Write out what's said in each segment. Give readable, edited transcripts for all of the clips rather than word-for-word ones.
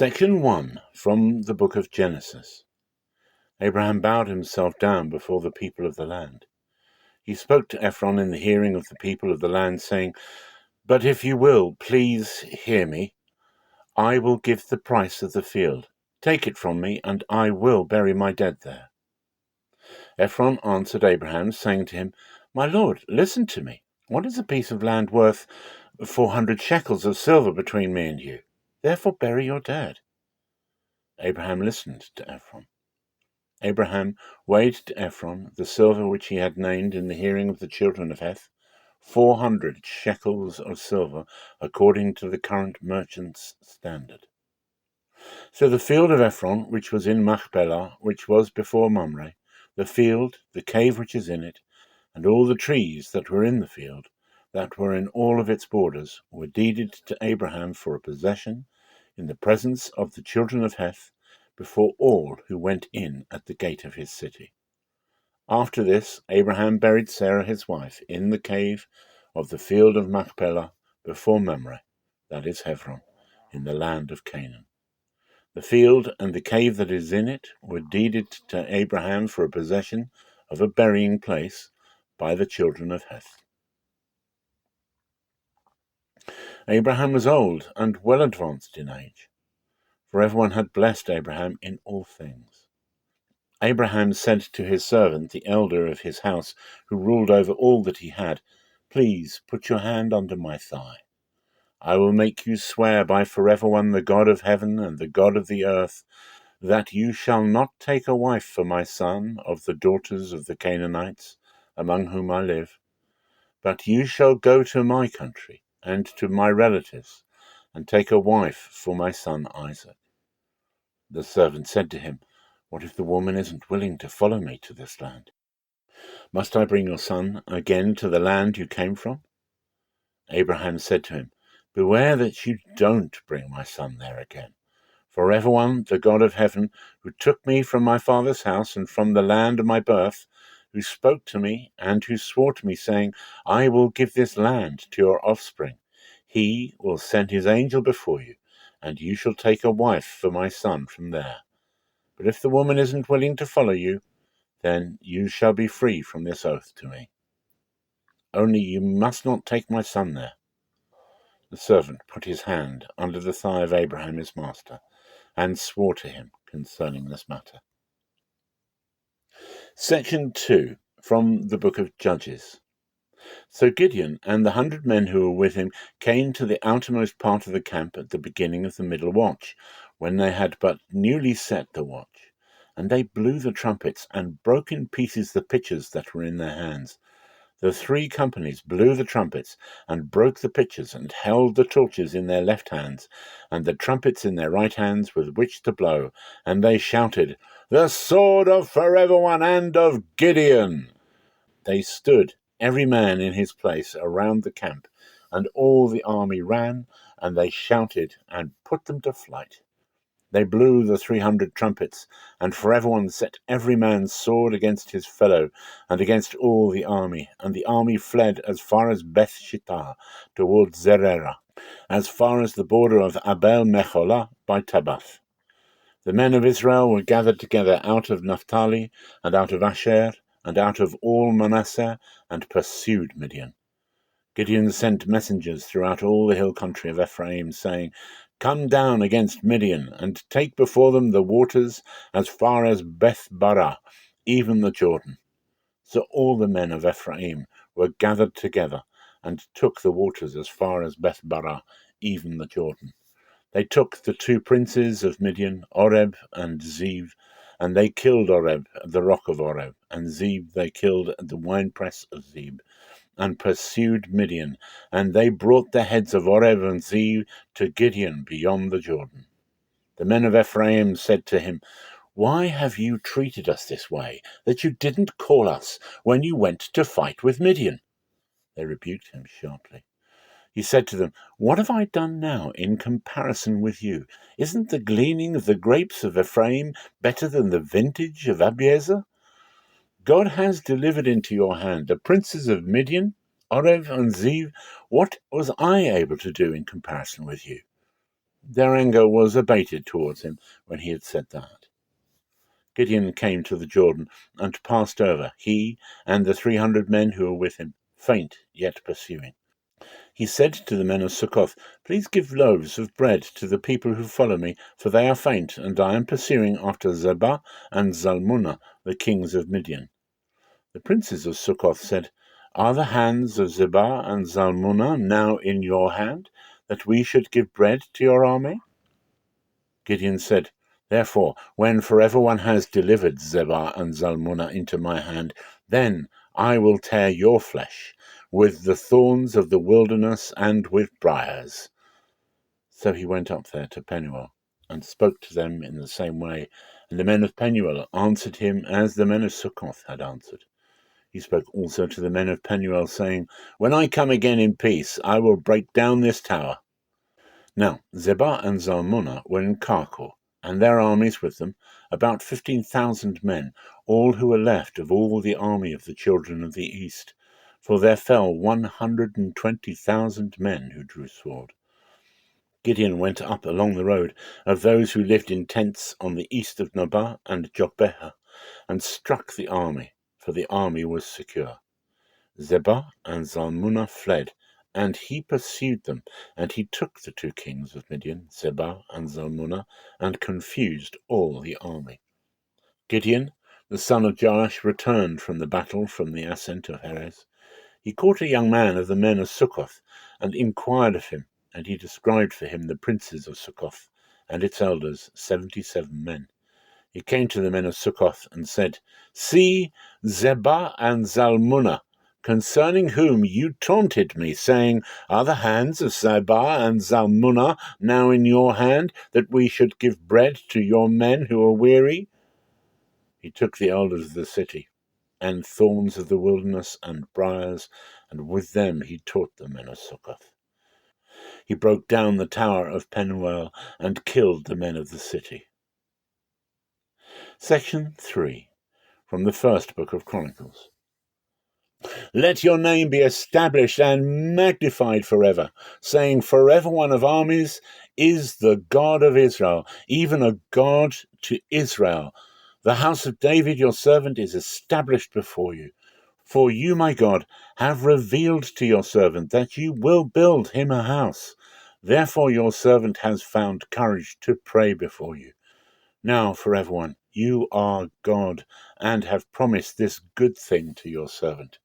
Section 1 from the book of Genesis. Abraham bowed himself down before the people of the land. He spoke to Ephron in the hearing of the people of the land, saying, "But if you will, please hear me. I will give the price of the field. Take it from me, and I will bury my dead there." Ephron answered Abraham, saying to him, "My lord, listen to me. What is a piece of land worth 400 shekels of silver between me and you? Therefore bury your dead." Abraham listened to Ephron. Abraham weighed to Ephron the silver which he had named in the hearing of the children of Heth, 400 shekels of silver, according to the current merchant's standard. So the field of Ephron, which was in Machpelah, which was before Mamre, the field, the cave which is in it, and all the trees that were in the field, that were in all of its borders, were deeded to Abraham for a possession in the presence of the children of Heth, before all who went in at the gate of his city. After this, Abraham buried Sarah his wife in the cave of the field of Machpelah before Mamre, that is Hebron, in the land of Canaan. The field and the cave that is in it were deeded to Abraham for a possession of a burying place by the children of Heth. Abraham was old and well advanced in age, for everyone had blessed Abraham in all things. Abraham said to his servant, the elder of his house, who ruled over all that he had, "Please put your hand under my thigh. I will make you swear by forever one, the God of heaven and the God of the earth, that you shall not take a wife for my son of the daughters of the Canaanites, among whom I live, but you shall go to my country and to my relatives, and take a wife for my son Isaac." The servant said to him, "What if the woman isn't willing to follow me to this land? Must I bring your son again to the land you came from?" Abraham said to him, "Beware that you don't bring my son there again. For everyone, the God of heaven, who took me from my father's house and from the land of my birth, who spoke to me and who swore to me, saying, 'I will give this land to your offspring,' he will send his angel before you, and you shall take a wife for my son from there. But if the woman isn't willing to follow you, then you shall be free from this oath to me. Only you must not take my son there." The servant put his hand under the thigh of Abraham his master, and swore to him concerning this matter. Section 2 from the book of Judges. So Gideon and the 100 men who were with him came to the outermost part of the camp at the beginning of the middle watch, when they had but newly set the watch. And they blew the trumpets, and broke in pieces the pitchers that were in their hands. The 3 companies blew the trumpets, and broke the pitchers, and held the torches in their left hands, and the trumpets in their right hands with which to blow. And they shouted, "The sword of forever one and of Gideon!" They stood, every man in his place, around the camp, and all the army ran, and they shouted, and put them to flight. They blew the 300 trumpets, and for everyone set every man's sword against his fellow, and against all the army. And the army fled as far as Beth Shittah, towards Zererah, as far as the border of Abel Mecholah by Tabbath. The men of Israel were gathered together out of Naphtali, and out of Asher, and out of all Manasseh, and pursued Midian. Gideon sent messengers throughout all the hill country of Ephraim, saying, "Come down against Midian, and take before them the waters as far as Beth-barah, even the Jordan." So all the men of Ephraim were gathered together, and took the waters as far as Beth-barah, even the Jordan. They took the 2 princes of Midian, Oreb and Zeb, and they killed Oreb at the rock of Oreb, and Zeb they killed at the winepress of Zeb, and pursued Midian, and they brought the heads of Oreb and Zeb to Gideon beyond the Jordan. The men of Ephraim said to him, "Why have you treated us this way, that you didn't call us when you went to fight with Midian?" They rebuked him sharply. He said to them, "What have I done now in comparison with you? Isn't the gleaning of the grapes of Ephraim better than the vintage of Abiezer? God has delivered into your hand the princes of Midian, Oreb and Zeb. What was I able to do in comparison with you?" their anger was abated towards him when he had said that. Gideon came to the Jordan and passed over, he and the 300 men who were with him, faint yet pursuing. He said to the men of Succoth, "Please give loaves of bread to the people who follow me, for they are faint, and I am pursuing after Zebah and Zalmunna, the kings of Midian." The princes of Succoth said, "Are the hands of Zebah and Zalmunna now in your hand, that we should give bread to your army?" Gideon said, "Therefore, when forever one has delivered Zebah and Zalmunna into my hand, then I will tear your flesh with the thorns of the wilderness and with briars." So he went up there to Penuel and spoke to them in the same way, and the men of Penuel answered him as the men of Succoth had answered. He spoke also to the men of Penuel, saying, "When I come again in peace, I will break down this tower." Now Zebah and Zalmunna were in Karkor, and their armies with them, about 15,000 men, all who were left of all the army of the children of the east. For there fell 120,000 men who drew sword. Gideon went up along the road of those who lived in tents on the east of Nobah and Jogbeha, and struck the army, for the army was secure. Zebah and Zalmunna fled, and he pursued them, and he took the 2 kings of Midian, Zebah and Zalmunna, and confused all the army. Gideon, the son of Joash, returned from the battle from the ascent of Heres. He caught a young man of the men of Succoth, and inquired of him, and he described for him the princes of Succoth, and its elders, 77 men. He came to the men of Succoth, and said, "See Zebah and Zalmunna, concerning whom you taunted me, saying, 'Are the hands of Zebah and Zalmunna now in your hand, that we should give bread to your men who are weary?'" He took the elders of the city, and thorns of the wilderness, and briars, and with them he taught the men of Succoth. He broke down the tower of Penuel, and killed the men of the city. Section 3, from the first book of Chronicles. "Let your name be established and magnified forever, saying, 'Forever one of armies is the God of Israel, even a God to Israel. The house of David your servant is established before you. For you, my God, have revealed to your servant that you will build him a house. Therefore your servant has found courage to pray before you. Now, forever one, you are God, and have promised this good thing to your servant.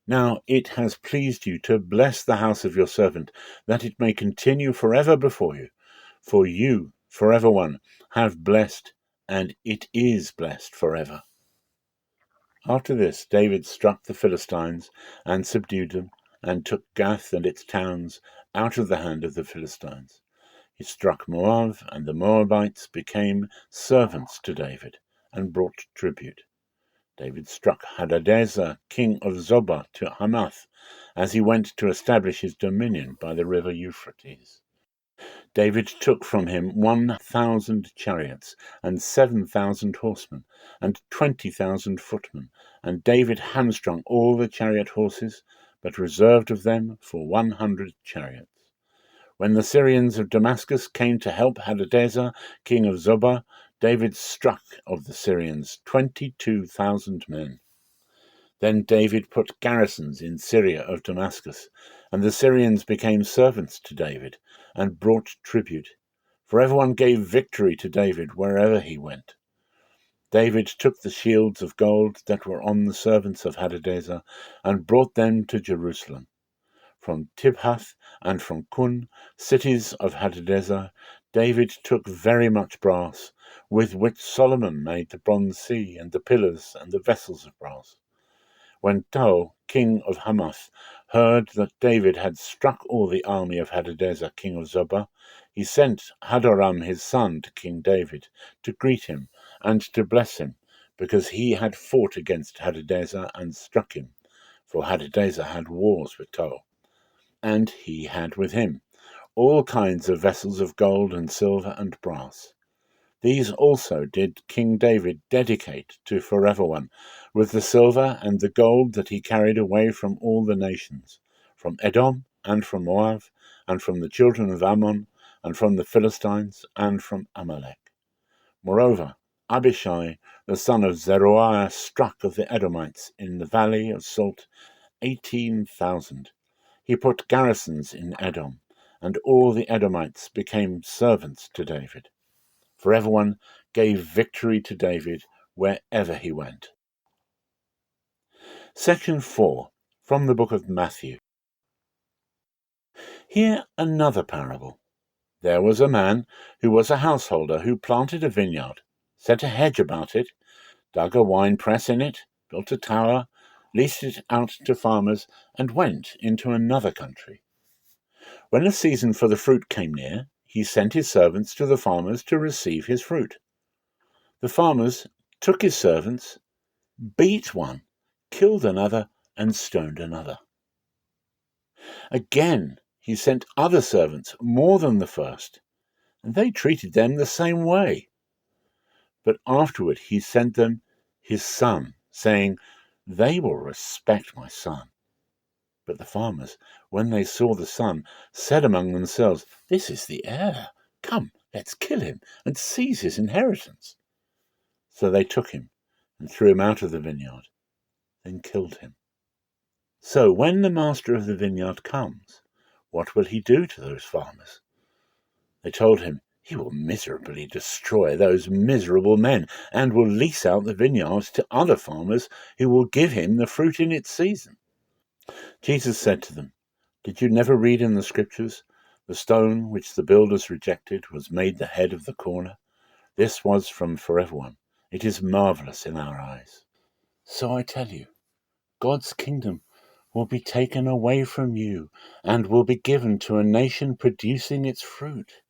Now it has pleased you to bless the house of your servant, that it may continue forever before you. For you, forever one, have blessed, and it is blessed forever." After this, David struck the Philistines, and subdued them, and took Gath and its towns out of the hand of the Philistines. He struck Moab, and the Moabites became servants to David, and brought tribute. David struck Hadadezer, king of Zobah, to Hamath, as he went to establish his dominion by the river Euphrates. David took from him 1,000 chariots, and 7,000 horsemen, and 20,000 footmen, and David hamstrung all the chariot horses, but reserved of them for 100 chariots. When the Syrians of Damascus came to help Hadadezer, king of Zobah, David struck of the Syrians 22,000 men. Then David put garrisons in Syria of Damascus, and the Syrians became servants to David, and brought tribute, for everyone gave victory to David wherever he went. David took the shields of gold that were on the servants of Hadadezer, and brought them to Jerusalem. From Tibhath and from Kun, cities of Hadadezer, David took very much brass, with which Solomon made the bronze sea, and the pillars, and the vessels of brass. When Tou, king of Hamath, heard that David had struck all the army of Hadadezer, king of Zobah, he sent Hadoram his son to King David, to greet him, and to bless him, because he had fought against Hadadezer and struck him, for Hadadezer had wars with Tou. And he had with him all kinds of vessels of gold and silver and brass. These also did King David dedicate to Forever One, with the silver and the gold that he carried away from all the nations, from Edom, and from Moab, and from the children of Ammon, and from the Philistines, and from Amalek. Moreover, Abishai, the son of Zeruiah, struck of the Edomites in the valley of Salt 18,000. He put garrisons in Edom, and all the Edomites became servants to David. For everyone gave victory to David wherever he went. Section 4, from the book of Matthew. Here another parable. There was a man who was a householder who planted a vineyard, set a hedge about it, dug a wine press in it, built a tower, leased it out to farmers, and went into another country. When the season for the fruit came near, he sent his servants to the farmers to receive his fruit. The farmers took his servants, beat one, killed another, and stoned another. Again, he sent other servants, more than the first, and they treated them the same way. But afterward he sent them his son, saying, "They will respect my son." But the farmers, when they saw the son, said among themselves, "This is the heir. Come, let's kill him and seize his inheritance." So they took him and threw him out of the vineyard, then killed him. So when the master of the vineyard comes, what will he do to those farmers? They told him, "He will miserably destroy those miserable men, and will lease out the vineyard to other farmers who will give him the fruit in its season." Jesus said to them, "Did you never read in the Scriptures, the stone which the builders rejected was made the head of the corner? This was for everyone. It is marvelous in our eyes." So I tell you, God's kingdom will be taken away from you and will be given to a nation producing its fruit.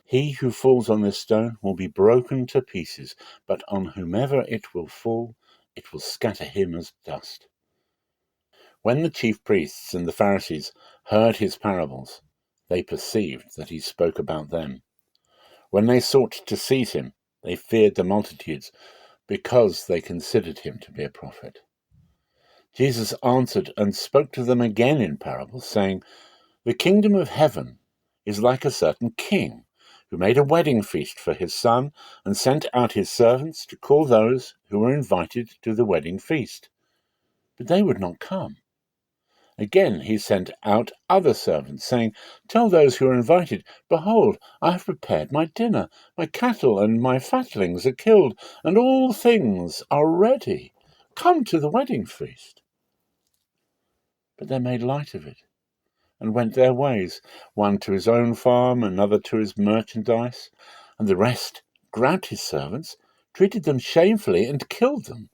He who falls on this stone will be broken to pieces, but on whomever it will fall, it will scatter him as dust. When the chief priests and the Pharisees heard his parables, they perceived that he spoke about them. When they sought to seize him, they feared the multitudes, because they considered him to be a prophet. Jesus answered and spoke to them again in parables, saying, "The kingdom of heaven is like a certain king, who made a wedding feast for his son, and sent out his servants to call those who were invited to the wedding feast. But they would not come. Again he sent out other servants, saying, 'Tell those who are invited, behold, I have prepared my dinner. My cattle and my fatlings are killed, and all things are ready. Come to the wedding feast.' But they made light of it, and went their ways, one to his own farm, another to his merchandise, and the rest grabbed his servants, treated them shamefully, and killed them.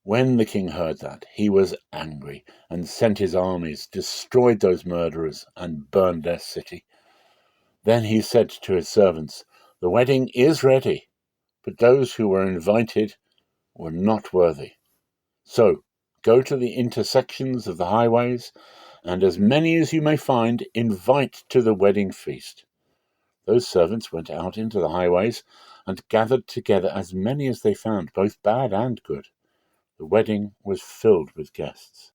When the king heard that, he was angry, and sent his armies, destroyed those murderers, and burned their city. Then he said to his servants, 'The wedding is ready, but those who were invited were not worthy. So go to the intersections of the highways, and as many as you may find, invite to the wedding feast.' Those servants went out into the highways and gathered together as many as they found, both bad and good. The wedding was filled with guests.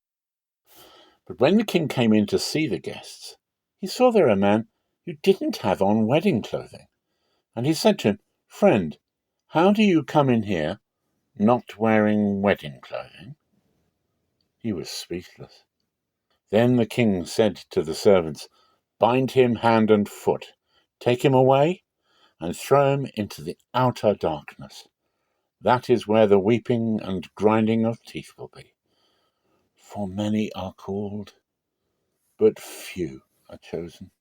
But when the king came in to see the guests, he saw there a man who didn't have on wedding clothing. And he said to him, 'Friend, how do you come in here not wearing wedding clothing?' He was speechless. Then the king said to the servants, 'Bind him hand and foot, take him away, and throw him into the outer darkness. That is where the weeping and grinding of teeth will be. For many are called, but few are chosen.'"